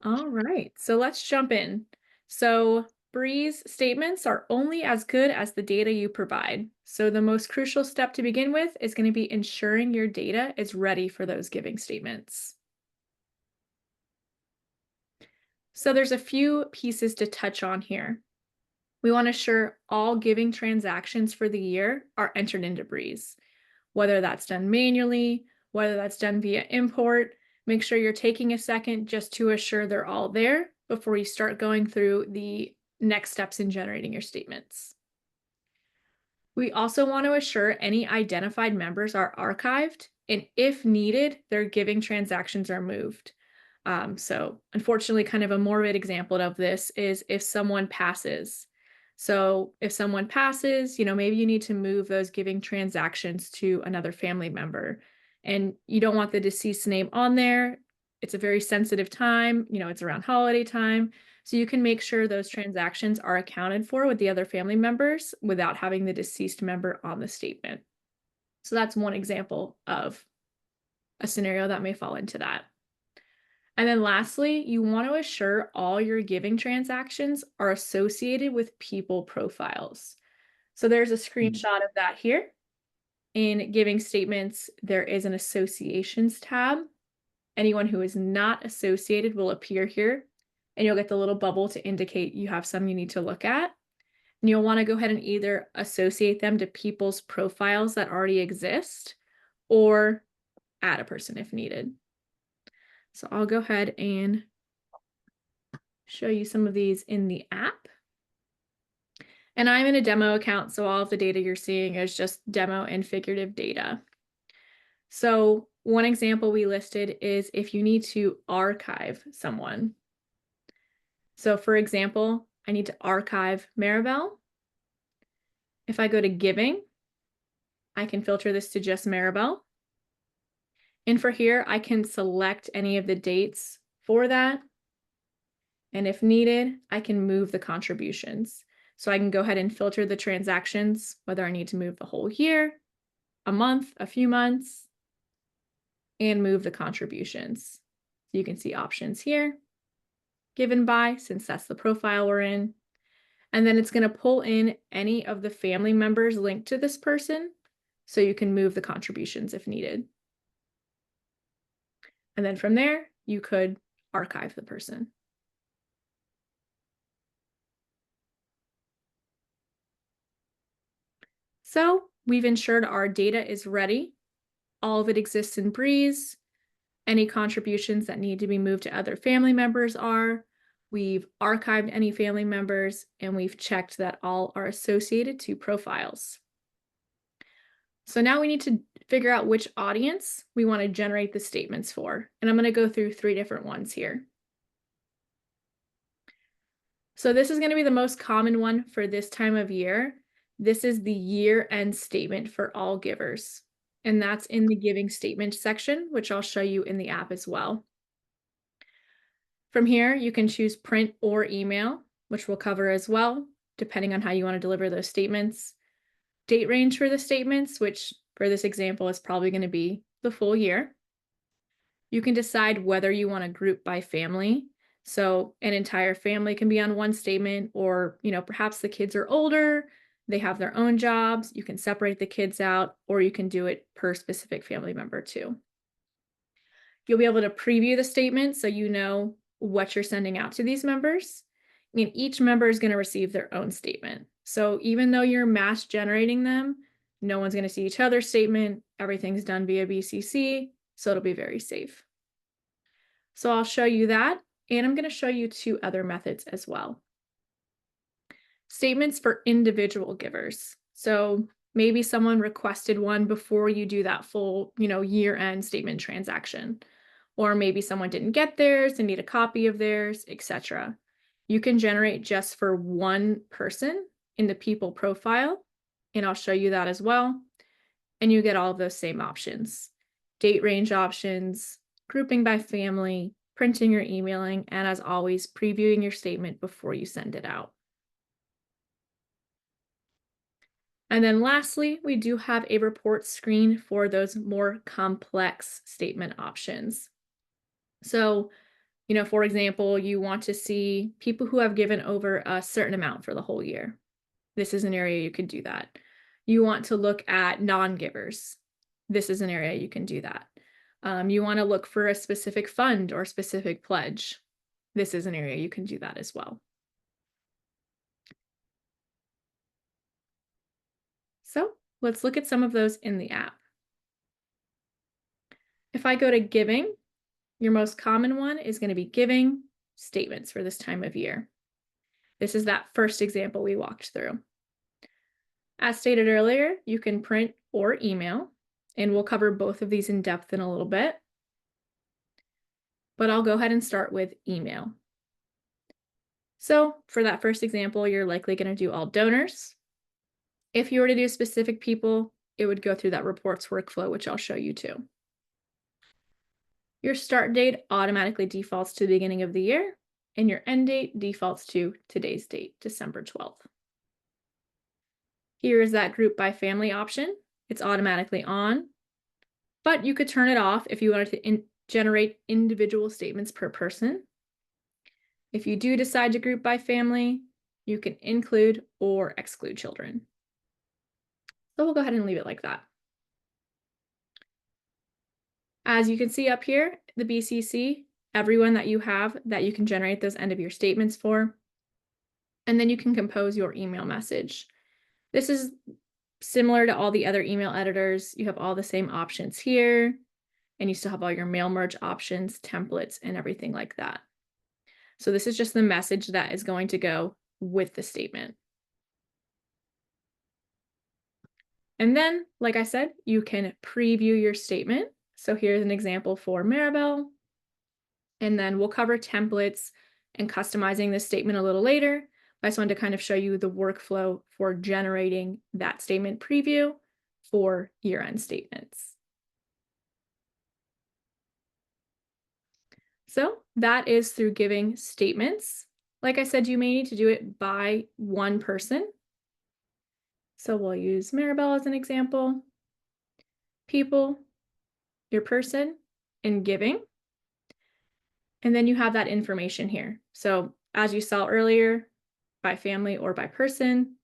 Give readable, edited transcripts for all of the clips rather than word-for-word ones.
All right, so let's jump in. So, Breeze statements are only as good as the data you provide. So, the most crucial step to begin with is going to be ensuring your data is ready for those giving statements. So, there's a few pieces to touch on here. We want to ensure all giving transactions for the year are entered into Breeze, whether that's done manually, whether that's done via import. Make sure you're taking a second just to assure they're all there before you start going through the next steps in generating your statements. We also want to assure any identified members are archived, and if needed, their giving transactions are moved. So, unfortunately, kind of a morbid example of this is if someone passes. So, if someone passes, maybe you need to move those giving transactions to another family member, and you don't want the deceased name on there. It's a very sensitive time, it's around holiday time. So you can make sure those transactions are accounted for with the other family members without having the deceased member on the statement. So that's one example of a scenario that may fall into that. And then lastly, you want to assure all your giving transactions are associated with people profiles. So there's a Mm. screenshot of that here. In giving statements, there is an associations tab. Anyone who is not associated will appear here, and you'll get the little bubble to indicate you have some you need to look at. And you'll want to go ahead and either associate them to people's profiles that already exist or add a person if needed. So I'll go ahead and show you some of these in the app. And I'm in a demo account, so all of the data you're seeing is just demo and figurative data. So one example we listed is if you need to archive someone. So for example, I need to archive Maribel. If I go to giving, I can filter this to just Maribel. And for here, I can select any of the dates for that. And if needed, I can move the contributions. So I can go ahead and filter the transactions, whether I need to move the whole year, a month, a few months, and move the contributions. So you can see options here, given by, since that's the profile we're in. And then it's going to pull in any of the family members linked to this person, so you can move the contributions if needed. And then from there, you could archive the person. So we've ensured our data is ready. All of it exists in Breeze. Any contributions that need to be moved to other family members are. We've archived any family members, and we've checked that all are associated to profiles. So now we need to figure out which audience we want to generate the statements for. And I'm going to go through 3 different ones here. So this is going to be the most common one for this time of year. This is the year-end statement for all givers. And that's in the giving statement section, which I'll show you in the app as well. From here, you can choose print or email, which we'll cover as well, depending on how you want to deliver those statements. Date range for the statements, which for this example is probably going to be the full year. You can decide whether you want to group by family. So an entire family can be on one statement, or, perhaps the kids are older, they have their own jobs. You can separate the kids out, or you can do it per specific family member too. You'll be able to preview the statement so you know what you're sending out to these members. And each member is going to receive their own statement. So even though you're mass generating them, no one's going to see each other's statement. Everything's done via BCC, so it'll be very safe. So I'll show you that, and I'm going to show you 2 other methods as well. Statements for individual givers. So maybe someone requested one before you do that full, year-end statement transaction. Or maybe someone didn't get theirs and need a copy of theirs, etc. You can generate just for one person in the people profile, and I'll show you that as well. And you get all of those same options. Date range options, grouping by family, printing or emailing, and as always, previewing your statement before you send it out. And then lastly, we do have a report screen for those more complex statement options. So, For example, you want to see people who have given over a certain amount for the whole year. This is an area you could do that. You want to look at non-givers. This is an area you can do that. You want to look for a specific fund or specific pledge. This is an area you can do that as well. So let's look at some of those in the app. If I go to giving, your most common one is going to be giving statements for this time of year. This is that first example we walked through. As stated earlier, you can print or email, and we'll cover both of these in depth in a little bit. But I'll go ahead and start with email. So for that first example, you're likely going to do all donors. If you were to do specific people, it would go through that reports workflow, which I'll show you too. Your start date automatically defaults to the beginning of the year, and your end date defaults to today's date, December 12th. Here is that group by family option. It's automatically on, but you could turn it off if you wanted to generate individual statements per person. If you do decide to group by family, you can include or exclude children. So we'll go ahead and leave it like that. As you can see up here, the BCC, everyone that you have that you can generate those end of year statements for, and then you can compose your email message. This is similar to all the other email editors. You have all the same options here, and you still have all your mail merge options, templates, and everything like that. So this is just the message that is going to go with the statement. And then, like I said, you can preview your statement. So here's an example for Maribel. And then we'll cover templates and customizing this statement a little later. I just wanted to kind of show you the workflow for generating that statement preview for year-end statements. So that is through giving statements. Like I said, you may need to do it by one person. So we'll use Maribel as an example. People, your person, and giving. And then you have that information here. So as you saw earlier, by family or by person,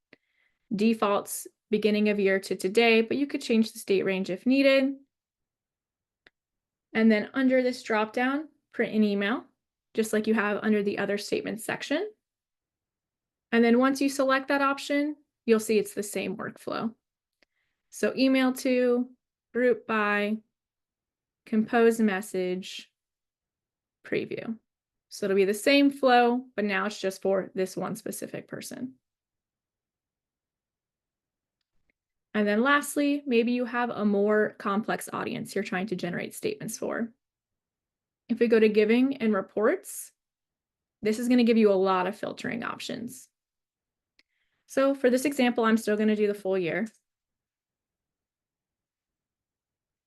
defaults beginning of year to today, but you could change the date range if needed. And then under this dropdown, print an email, just like you have under the other statements section. And then once you select that option, you'll see it's the same workflow. So email to, group by, compose message, preview. So it'll be the same flow, but now it's just for this one specific person. And then lastly, maybe you have a more complex audience you're trying to generate statements for. If we go to giving and reports, this is going to give you a lot of filtering options. So for this example, I'm still going to do the full year.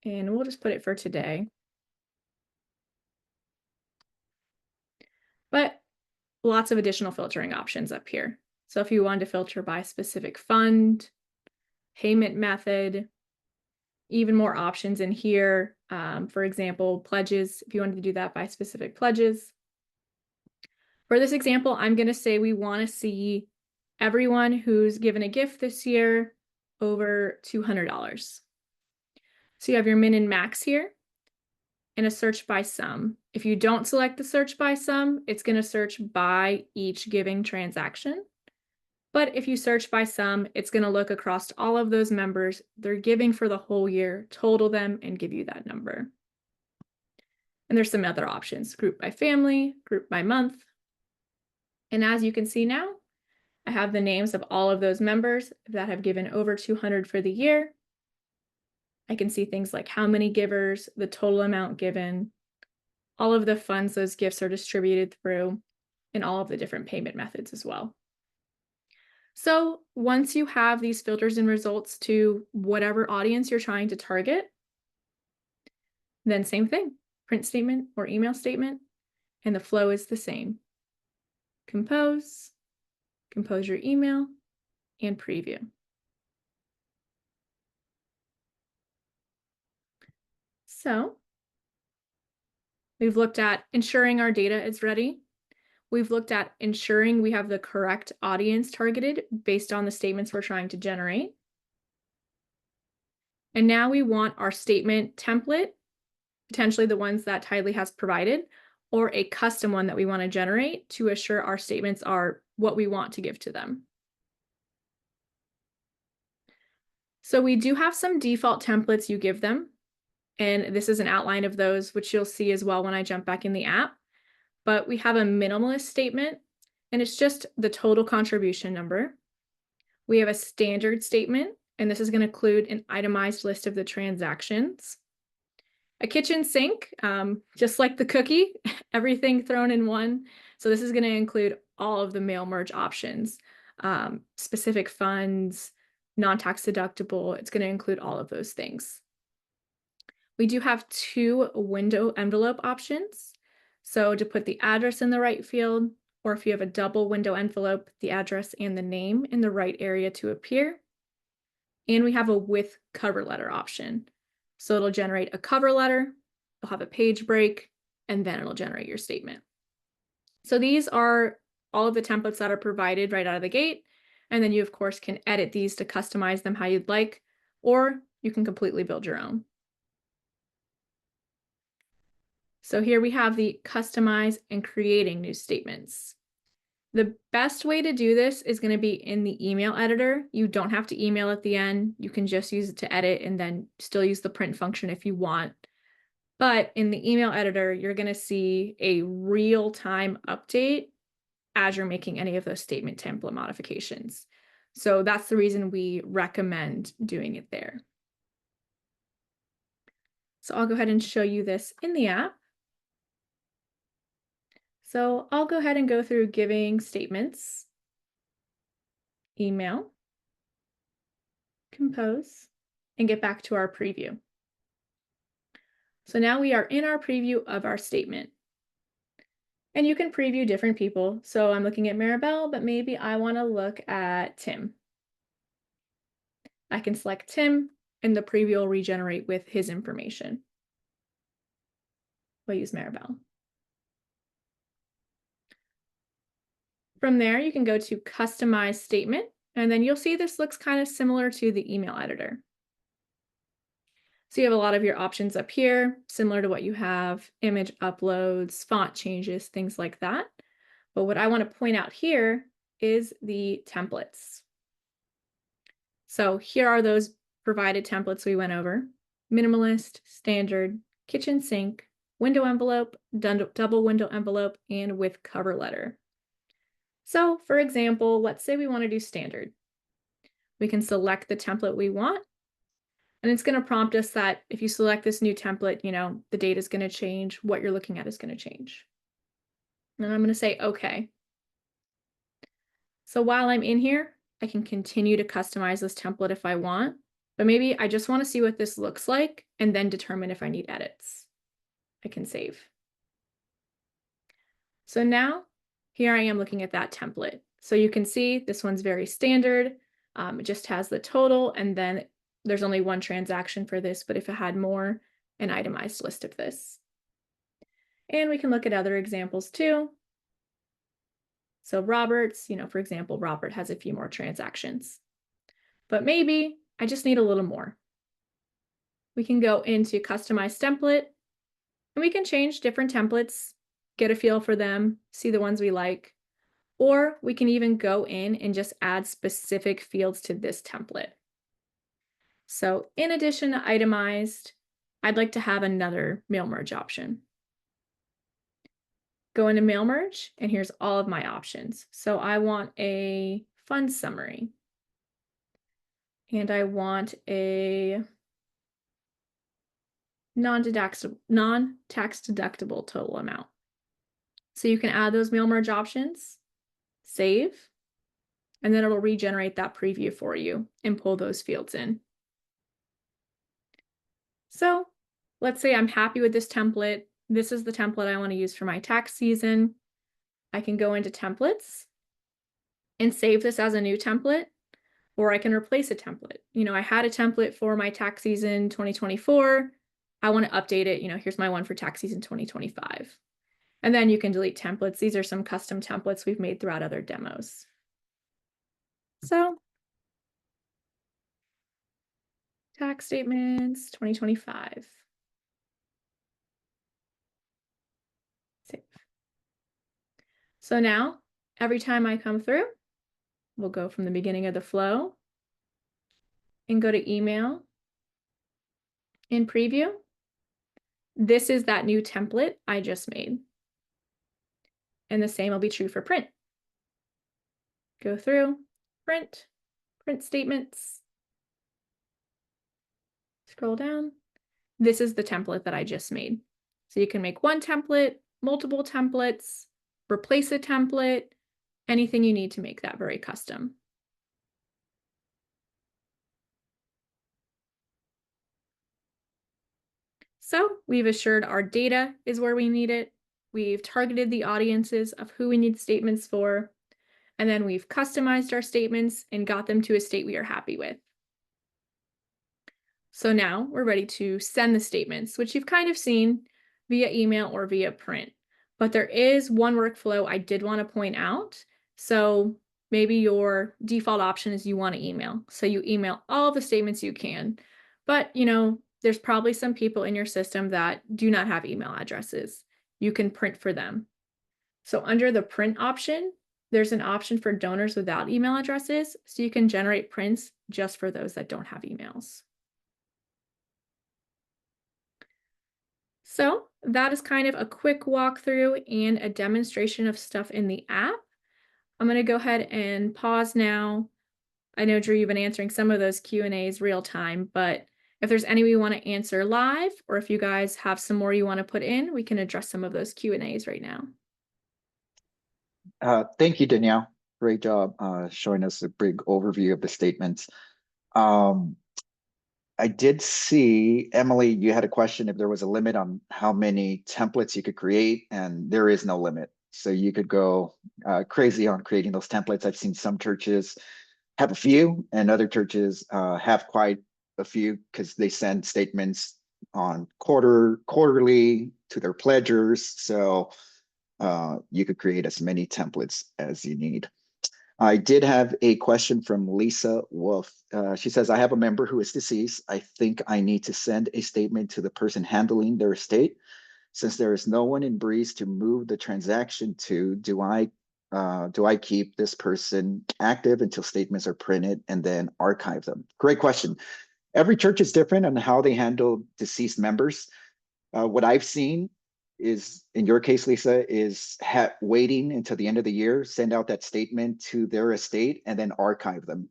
And we'll just put it for today. But lots of additional filtering options up here. So if you wanted to filter by specific fund, payment method, even more options in here. For example, pledges, if you wanted to do that by specific pledges. For this example, I'm going to say we want to see everyone who's given a gift this year over $200. So you have your min and max here and a search by sum. If you don't select the search by sum, it's going to search by each giving transaction. But if you search by sum, it's going to look across all of those members they're giving for the whole year, total them, and give you that number. And there's some other options, group by family, group by month. And as you can see now, I have the names of all of those members that have given over 200 for the year. I can see things like how many givers, the total amount given, all of the funds those gifts are distributed through, and all of the different payment methods as well. So once you have these filters and results to whatever audience you're trying to target, then same thing, print statement or email statement, and the flow is the same. Compose your email, and preview. So We've looked at ensuring our data is ready. We've looked at ensuring we have the correct audience targeted based on the statements we're trying to generate. And now we want our statement template, potentially the ones that Tithely has provided, or a custom one that we want to generate to assure our statements are what we want to give to them. So we do have some default templates you give them, and this is an outline of those, which you'll see as well when I jump back in the app. But we have a minimalist statement, and it's just the total contribution number. We have a standard statement, and this is going to include an itemized list of the transactions. A kitchen sink, just like the cookie, everything thrown in one. So this is going to include all of the mail merge options, specific funds, non-tax deductible. It's going to include all of those things. We do have 2 window envelope options. So to put the address in the right field, or if you have a double window envelope, the address and the name in the right area to appear. And we have a with cover letter option. So it'll generate a cover letter, you'll have a page break, and then it'll generate your statement. So these are all of the templates that are provided right out of the gate. And then you, of course, can edit these to customize them how you'd like, or you can completely build your own. So here we have the customize and creating new statements. The best way to do this is going to be in the email editor. You don't have to email at the end. You can just use it to edit and then still use the print function if you want. But in the email editor, you're going to see a real-time update as you're making any of those statement template modifications. So that's the reason we recommend doing it there. So I'll go ahead and show you this in the app. So I'll go ahead and go through giving statements, email, compose, and get back to our preview. So now we are in our preview of our statement. And you can preview different people. So I'm looking at Maribel, but maybe I want to look at Tim. I can select Tim, and the preview will regenerate with his information. We'll use Maribel. From there, you can go to Customize Statement, and then you'll see this looks kind of similar to the email editor. So you have a lot of your options up here, similar to what you have, image uploads, font changes, things like that. But what I want to point out here is the templates. So here are those provided templates we went over: minimalist, standard, kitchen sink, window envelope, double window envelope, and with cover letter. So for example, let's say we want to do standard. We can select the template we want, and it's going to prompt us that if you select this new template, the data is going to change, what you're looking at is going to change. And I'm going to say okay. So while I'm in here, I can continue to customize this template if I want, but maybe I just want to see what this looks like and then determine if I need edits. I can save. So now here I am looking at that template. So you can see this one's very standard. It just has the total, and then there's only one transaction for this, but if it had more, an itemized list of this. And we can look at other examples too. So Robert's, for example, Robert has a few more transactions, but maybe I just need a little more. We can go into Customize Template, and we can change different templates, get a feel for them, see the ones we like, or we can even go in and just add specific fields to this template. So in addition to itemized, I'd like to have another mail merge option. Go into mail merge, and here's all of my options. So I want a fund summary, and I want a non-tax deductible total amount. So you can add those mail merge options, save, and then it'll regenerate that preview for you and pull those fields in. So let's say I'm happy with this template. This is the template I want to use for my tax season. I can go into templates and save this as a new template, or I can replace a template. I had a template for my tax season 2024. I want to update it. Here's my one for tax season 2025. And then you can delete templates. These are some custom templates we've made throughout other demos. So tax statements 2025. Save. So now every time I come through, we'll go from the beginning of the flow and go to email in preview. This is that new template I just made. And the same will be true for print. Go through, print statements, scroll down. This is the template that I just made. So you can make one template, multiple templates, replace a template, anything you need to make that very custom. So we've assured our data is where we need it. We've targeted the audiences of who we need statements for. And then we've customized our statements and got them to a state we are happy with. So now we're ready to send the statements, which you've kind of seen via email or via print. But there is one workflow I did want to point out. So maybe your default option is you want to email. So you email all the statements you can. But, there's probably some people in your system that do not have email addresses. You can print for them. So under the print option, there's an option for donors without email addresses. So you can generate prints just for those that don't have emails. So that is kind of a quick walkthrough and a demonstration of stuff in the app. I'm going to go ahead and pause now. I know, Drew, you've been answering some of those Q&As real time, but if there's any we want to answer live, or if you guys have some more you want to put in, we can address some of those Q&As right now. Thank you, Danielle. Great job showing us a big overview of the statements. I did see, Emily, you had a question if there was a limit on how many templates you could create, and there is no limit. So you could go crazy on creating those templates. I've seen some churches have a few, and other churches have quite a few because they send statements on quarterly to their pledgers. So you could create as many templates as you need. I did have a question from Lisa Wolf. She says, I have a member who is deceased. I think I need to send a statement to the person handling their estate. Since there is no one in Breeze to move the transaction to, do I keep this person active until statements are printed and then archive them? Great question. Every church is different on how they handle deceased members. What I've seen is, in your case, Lisa, is waiting until the end of the year, send out that statement to their estate, and then archive them.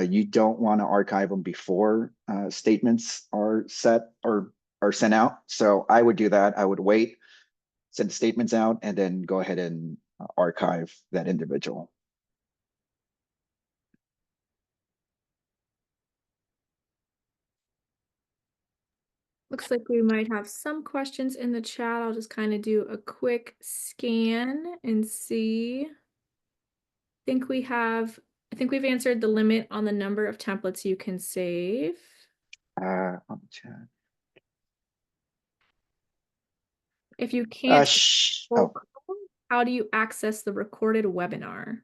You don't want to archive them before statements are set or are sent out. So I would do that. I would wait, send statements out, and then go ahead and archive that individual. Looks like we might have some questions in the chat. I'll just kind of do a quick scan and see. I think we've answered the limit on the number of templates you can save. On the chat. If you can't, Oh. How do you access the recorded webinar?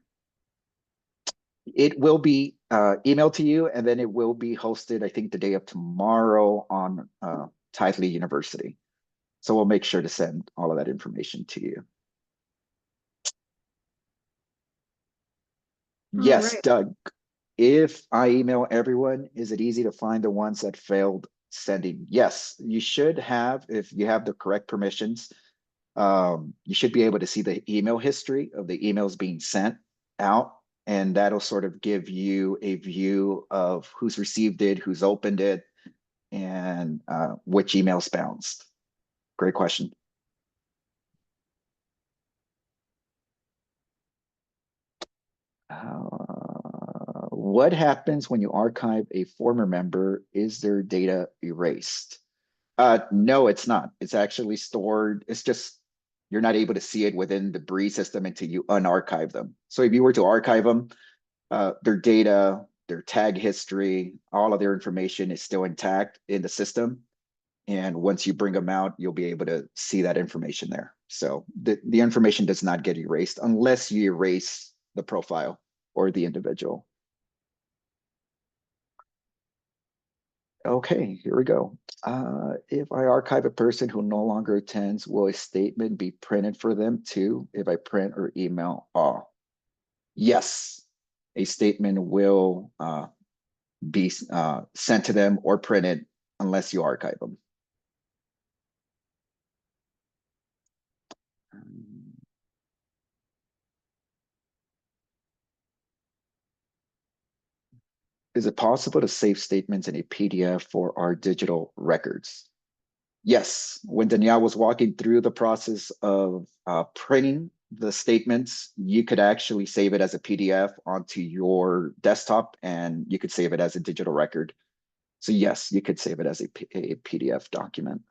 It will be emailed to you, and then it will be hosted, I think, the day of tomorrow on Tithely University. So we'll make sure to send all of that information to you. Yes, right. Doug, if I email everyone, is it easy to find the ones that failed sending? Yes, you should have, if you have the correct permissions, you should be able to see the email history of the emails being sent out, and that'll sort of give you a view of who's received it, who's opened it, and which emails bounced. Great question. What happens when you archive a former member? Is their data erased? No, it's not. It's actually stored. It's just you're not able to see it within the Breeze system until you unarchive them. So if you were to archive them, their data, their tag history, all of their information is still intact in the system. And once you bring them out, you'll be able to see that information there. So the information does not get erased unless you erase the profile or the individual. Okay, here we go. If I archive a person who no longer attends, will a statement be printed for them too if I print or email all? Yes, a statement will be sent to them or printed unless you archive them. Is it possible to save statements in a PDF for our digital records? Yes, when Danielle was walking through the process of printing the statements, you could actually save it as a PDF onto your desktop and you could save it as a digital record. So yes, you could save it as a PDF document.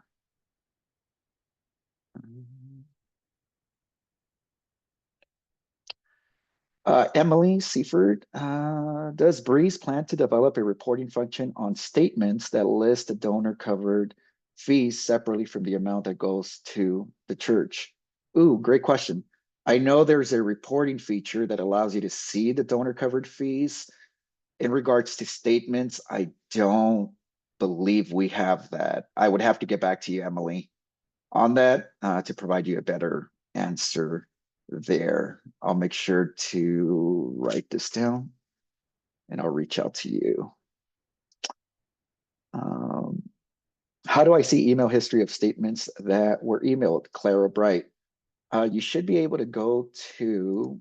Emily Seaford, does Breeze plan to develop a reporting function on statements that list the donor covered fees separately from the amount that goes to the church? Ooh, great question. I know there's a reporting feature that allows you to see the donor covered fees. In regards to statements, I don't believe we have that. I would have to get back to you, Emily, on that to provide you a better answer there. I'll make sure to write this down and I'll reach out to you. Um, how do I see email history of statements that were emailed? Clara Bright. You should be able to go to,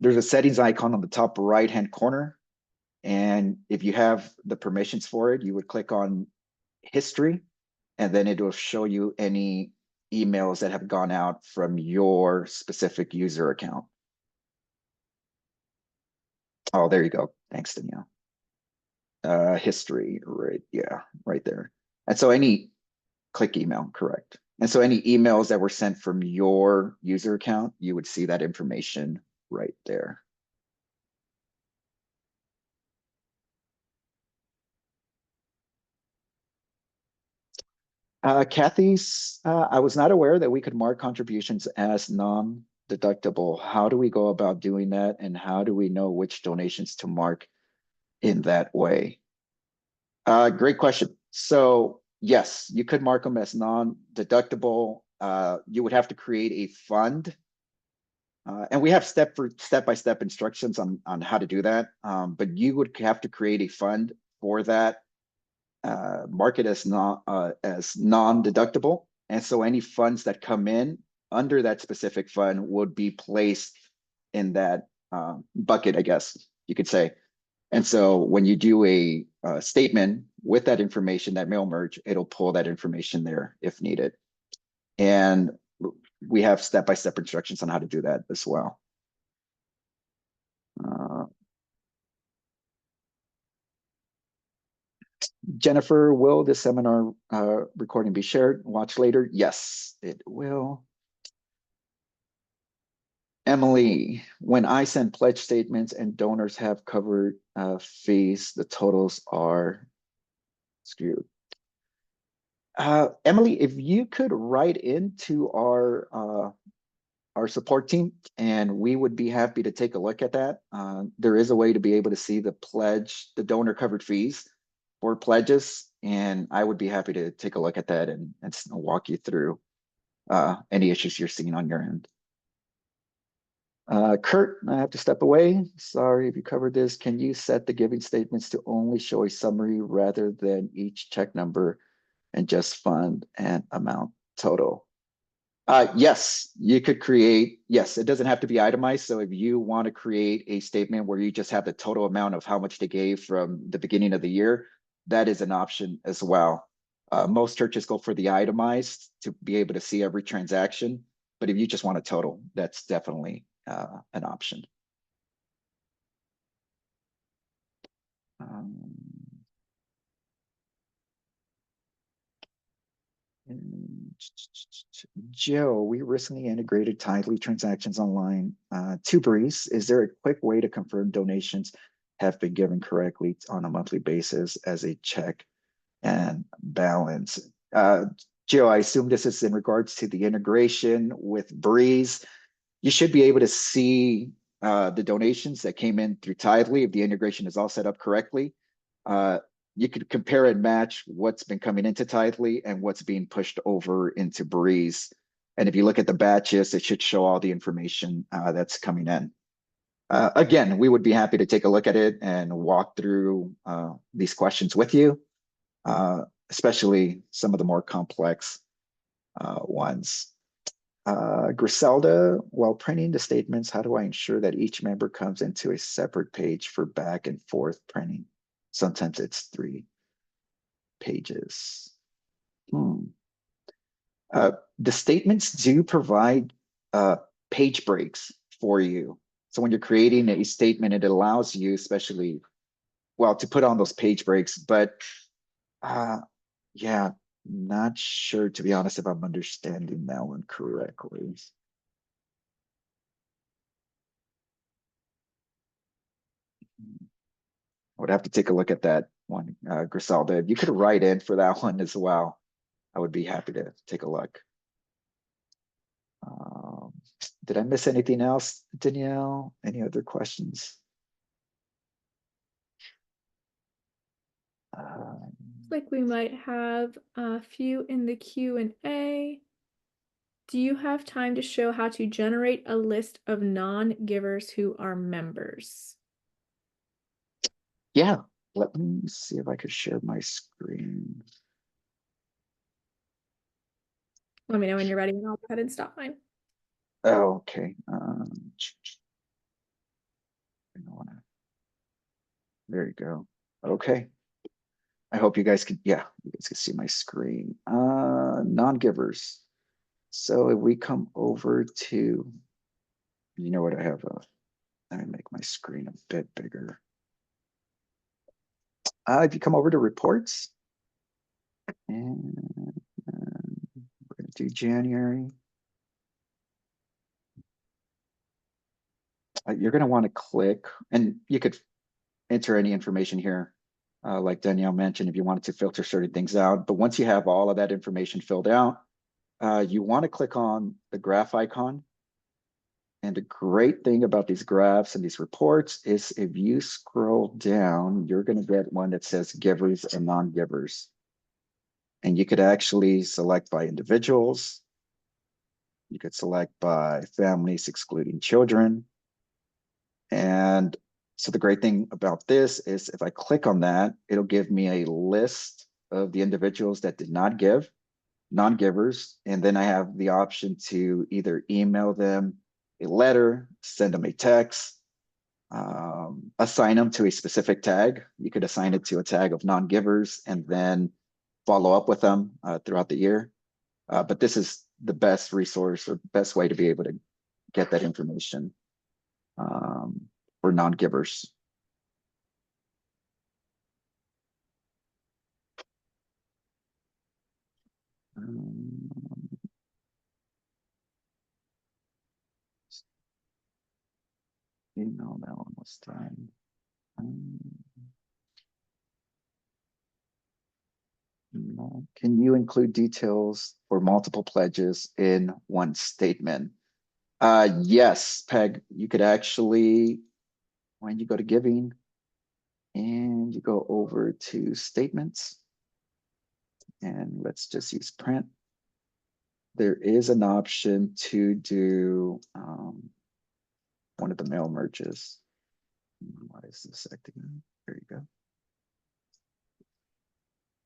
there's a settings icon on the top right-hand corner. And if you have the permissions for it, you would click on history, and then it will show you any emails that have gone out from your specific user account. Oh, there you go. Thanks, Danielle. History, right? Yeah, right there. And so any click email, correct. And so any emails that were sent from your user account, you would see that information right there. Kathy's, I was not aware that we could mark contributions as non-deductible. How do we go about doing that? And how do we know which donations to mark in that way? Great question. So yes, you could mark them as non-deductible. You would have to create a fund. And we have step-by-step instructions on how to do that. But you would have to create a fund for that, mark it as non-deductible. And so any funds that come in under that specific fund would be placed in that bucket, I guess you could say. And so when you do a statement with that information, that mail merge, it'll pull that information there if needed. And we have step-by-step instructions on how to do that as well. Jennifer, will this seminar recording be shared? Watch later? Yes, it will. Emily, when I send pledge statements and donors have covered fees, the totals are skewed. Emily, if you could write into our support team, and we would be happy to take a look at that. There is a way to be able to see the pledge, the donor covered fees for pledges, and I would be happy to take a look at that and walk you through any issues you're seeing on your end. Kurt, I have to step away. Sorry if you covered this. Can you set the giving statements to only show a summary rather than each check number and just fund and amount total? Yes, you could create, yes, it doesn't have to be itemized. So if you want to create a statement where you just have the total amount of how much they gave from the beginning of the year, that is an option as well. Most churches go for the itemized to be able to see every transaction. But if you just want a total, that's definitely an option. Joe, we recently integrated Tithely transactions online to Breeze. Is there a quick way to confirm donations have been given correctly on a monthly basis as a check and balance. Joe, I assume this is in regards to the integration with Breeze. You should be able to see the donations that came in through Tithely if the integration is all set up correctly. Uh, you could compare and match what's been coming into Tithely and what's being pushed over into Breeze. And if you look at the batches, it should show all the information that's coming in. Again, we would be happy to take a look at it and walk through these questions with you, especially some of the more complex ones. Griselda, while printing the statements, how do I ensure that each member comes into a separate page for back and forth printing? Sometimes it's 3 pages. Hmm. The statements do provide page breaks for you. So when you're creating a statement, it allows you, especially, well, to put on those page breaks. But yeah, not sure, to be honest, if I'm understanding that one correctly. I would have to take a look at that one, Griselda. If you could write in for that one as well, I would be happy to take a look. Um, did I miss anything else, Danielle? Any other questions? Like we might have a few in the Q&A. Do you have time to show how to generate a list of non-givers who are members? Yeah, let me see if I could share my screen. Let me know when you're ready and I'll go ahead and stop mine. Oh, okay. There you go. Okay. I hope you guys could, yeah, you guys can see my screen. Non-givers. So if we come over to, you know what, I have let me make my screen a bit bigger. If you come over to reports, and we're going to do January. You're going to want to click, and you could enter any information here, like Danielle mentioned, if you wanted to filter certain things out. But once you have all of that information filled out, you want to click on the graph icon. And the great thing about these graphs and these reports is if you scroll down, you're going to get one that says givers and non-givers. And you could actually select by individuals. You could select by families excluding children. And so the great thing about this is if I click on that, it'll give me a list of the individuals that did not give, non-givers, and then I have the option to either email them a letter, send them a text, assign them to a specific tag. You could assign it to a tag of non-givers and then follow up with them throughout the year. But this is the best resource or best way to be able to get that information for non-givers. You know, that one was done. Can you include details for multiple pledges in one statement? Yes, Peg, you could actually, when you go to giving and you go over to statements, and let's just use print, there is an option to do one of the mail merges. What is this acting? There you go.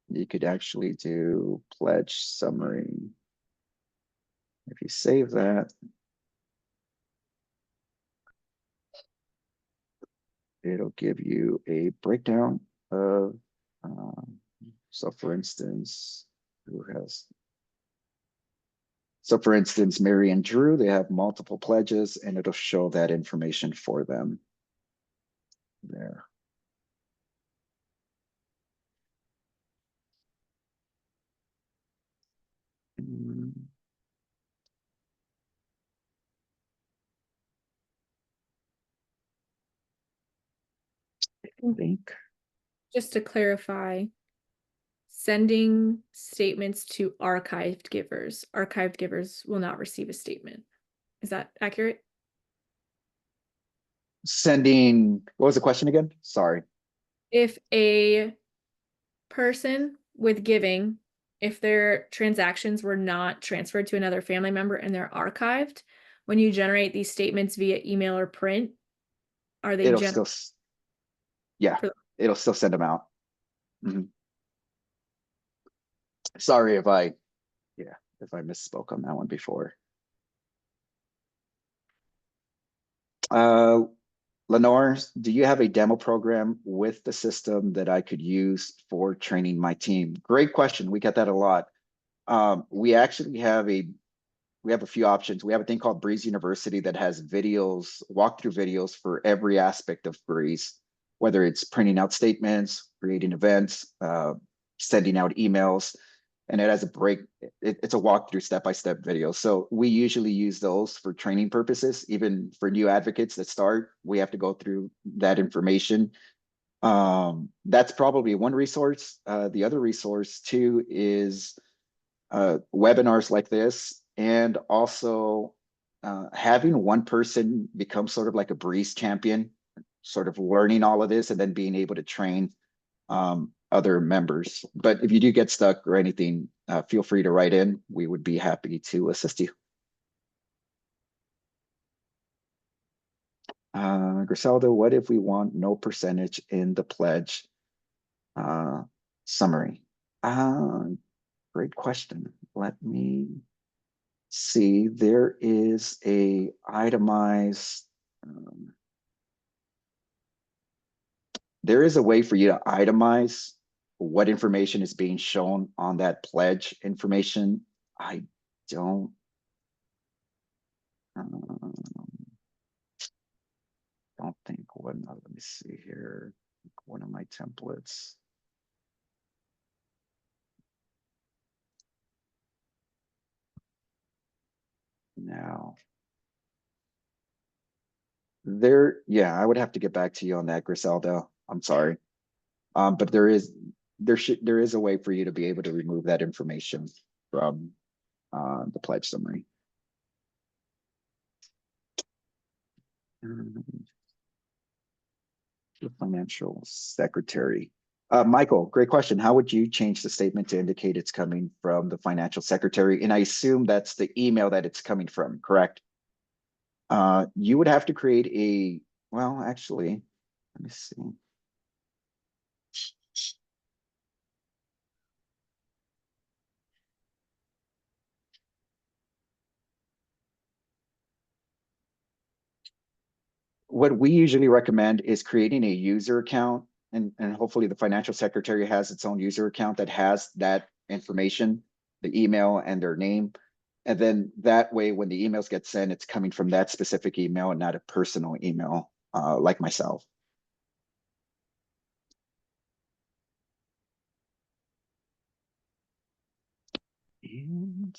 You could actually do pledge summary. If you save that, it'll give you a breakdown of, so for instance, for instance, Mary and Drew, they have multiple pledges and it'll show that information for them there. I think. Just to clarify, sending statements to archived givers. Archived givers will not receive a statement. Is that accurate? Sending, what was the question again? Sorry. If a person with giving, if their transactions were not transferred to another family member and they're archived, when you generate these statements via email or print, are they It'll generated still, yeah, for it'll still send them out. Mhm. Sorry if I, yeah, if I misspoke on that one before. Uh, Lenore, do you have a demo program with the system that I could use for training my team? Great question. We get that a lot. We actually have a few options. We have a thing called Breeze University that has videos, walkthrough videos for every aspect of Breeze, whether it's printing out statements, creating events, sending out emails, and it has a it's a walkthrough step-by-step video. So we usually use those for training purposes. Even for new advocates that start, we have to go through that information. That's probably one resource. The other resource too is webinars like this, and also having one person become sort of like a Breeze champion, sort of learning all of this and then being able to train other members. But if you do get stuck or anything, feel free to write in. We would be happy to assist you. Griselda, what if we want no percentage in the pledge summary? Great question. Let me see. There is a itemized, there is a way for you to itemize what information is being shown on that pledge information. I don't, um, don't think one, let me see here. One of my templates. Now, there, yeah, I would have to get back to you on that, Griselda. I'm sorry. But there is a way for you to be able to remove that information from the pledge summary. The financial secretary. Michael, great question. How would you change the statement to indicate it's coming from the financial secretary? And I assume that's the email that it's coming from, correct? You would have to create a, well, actually, let me see. What we usually recommend is creating a user account, and hopefully the financial secretary has its own user account that has that information, the email and their name. And then that way, when the emails get sent, it's coming from that specific email and not a personal email like myself. And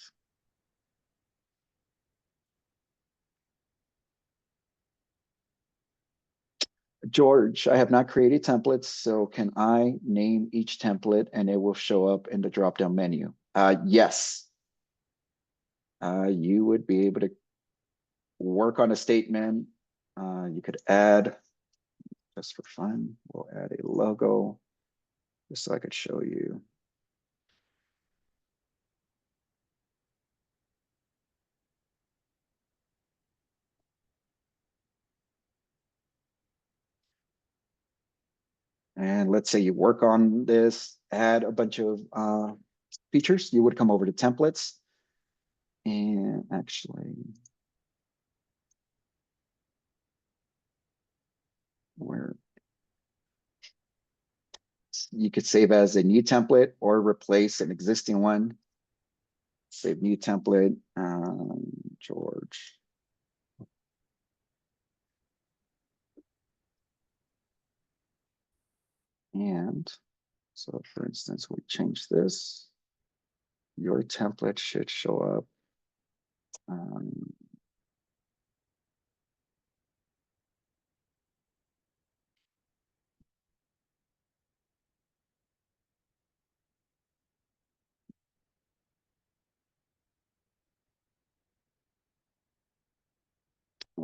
George, I have not created templates, so can I name each template and it will show up in the drop-down menu? Yes. You would be able to work on a statement. You could add, just for fun, we'll add a logo just so I could show you. And let's say you work on this, add a bunch of features, you would come over to templates. And actually, where you could save as a new template or replace an existing one. Save new template, George. And so for instance, we change this. Your template should show up.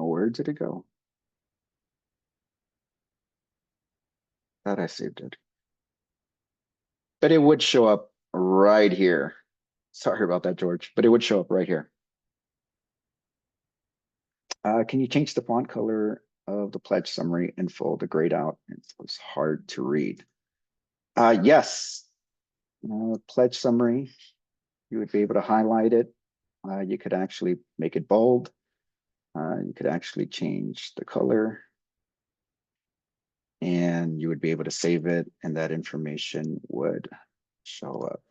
where did it go? Thought I saved it. But it would show up right here. Sorry about that, George, but it would show up right here. Can you change the font color of the pledge summary info, the grayed out? It's hard to read. Yes. Pledge summary, you would be able to highlight it. You could actually make it bold. You could actually change the color. And you would be able to save it, and that information would show up.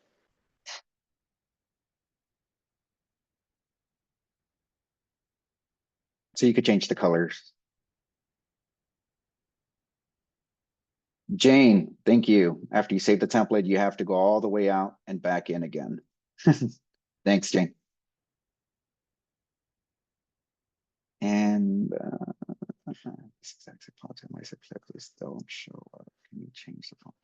So you could change the colors. Jane, thank you. After you save the template, you have to go all the way out and back in again. Thanks, Jane. And this exact font my checklist don't show up. Can you change the font?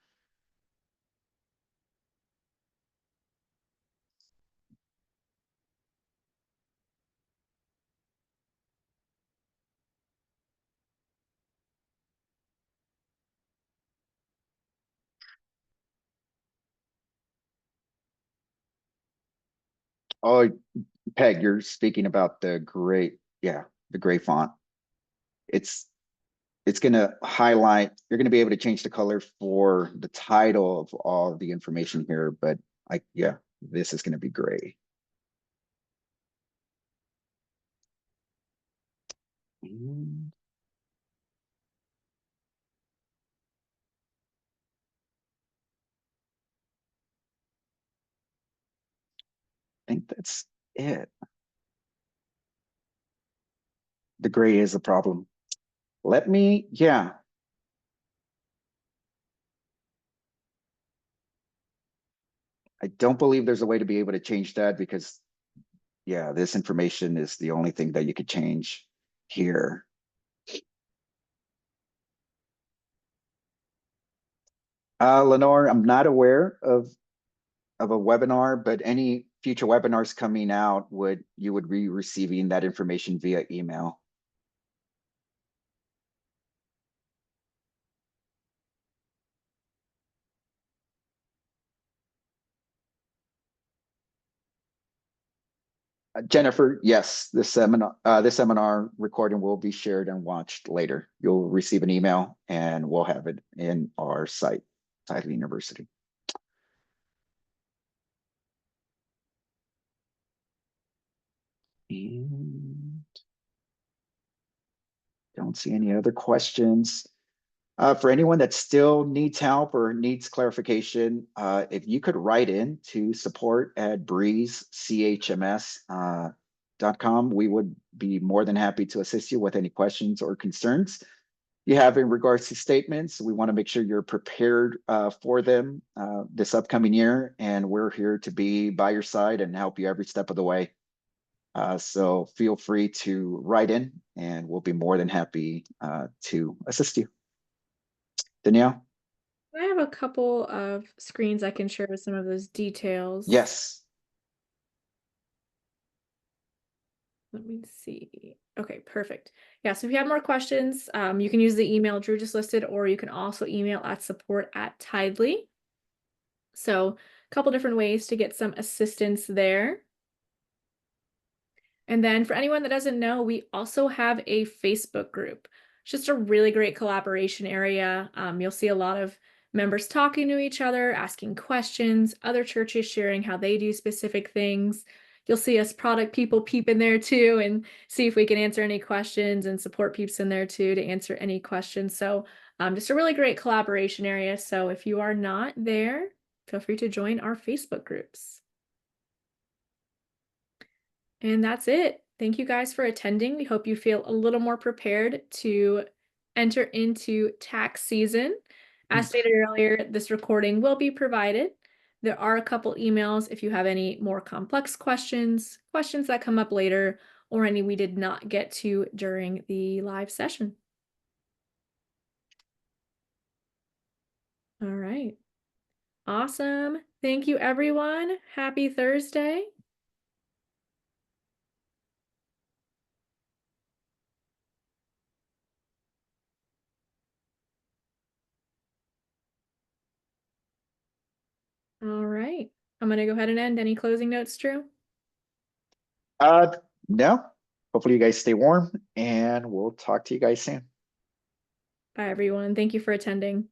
Oh, Peg, you're speaking about the gray, yeah, the gray font. It's it's going to highlight, you're going to be able to change the color for the title of all the information here, but yeah, this is going to be gray. And I think that's it. The gray is a problem. Yeah. I don't believe there's a way to be able to change that because, yeah, this information is the only thing that you could change here. Lenore, I'm not aware of a webinar, but any future webinars coming out you would be receiving that information via email. Jennifer, yes, this seminar recording will be shared and watched later. You'll receive an email and we'll have it in our site, Tithely University. And don't see any other questions. For anyone that still needs help or needs clarification, if you could write in to support@breezechms.com, we would be more than happy to assist you with any questions or concerns you have in regards to statements. We want to make sure you're prepared for them this upcoming year, and we're here to be by your side and help you every step of the way. So feel free to write in, and we'll be more than happy to assist you. Danielle? I have a couple of screens I can share with some of those details. Yes. Let me see. Okay, perfect. Yeah, so if you have more questions, you can use the email Drew just listed, or you can also email at support@Tithely. So a couple different ways to get some assistance there. And then for anyone that doesn't know, we also have a Facebook group. It's just a really great collaboration area. You'll see a lot of members talking to each other, asking questions, other churches sharing how they do specific things. You'll see us product people peep in there too and see if we can answer any questions, and support peeps in there too to answer any questions. So just a really great collaboration area. So if you are not there, feel free to join our Facebook groups. And that's it. Thank you guys for attending. We hope you feel a little more prepared to enter into tax season. As stated earlier, this recording will be provided. There are a couple emails if you have any more complex questions that come up later, or any we did not get to during the live session. All right. Awesome. Thank you, everyone. Happy Thursday. I'm gonna go ahead and end. Any closing notes, Drew? No. Hopefully you guys stay warm and we'll talk to you guys soon. Bye, everyone. Thank you for attending.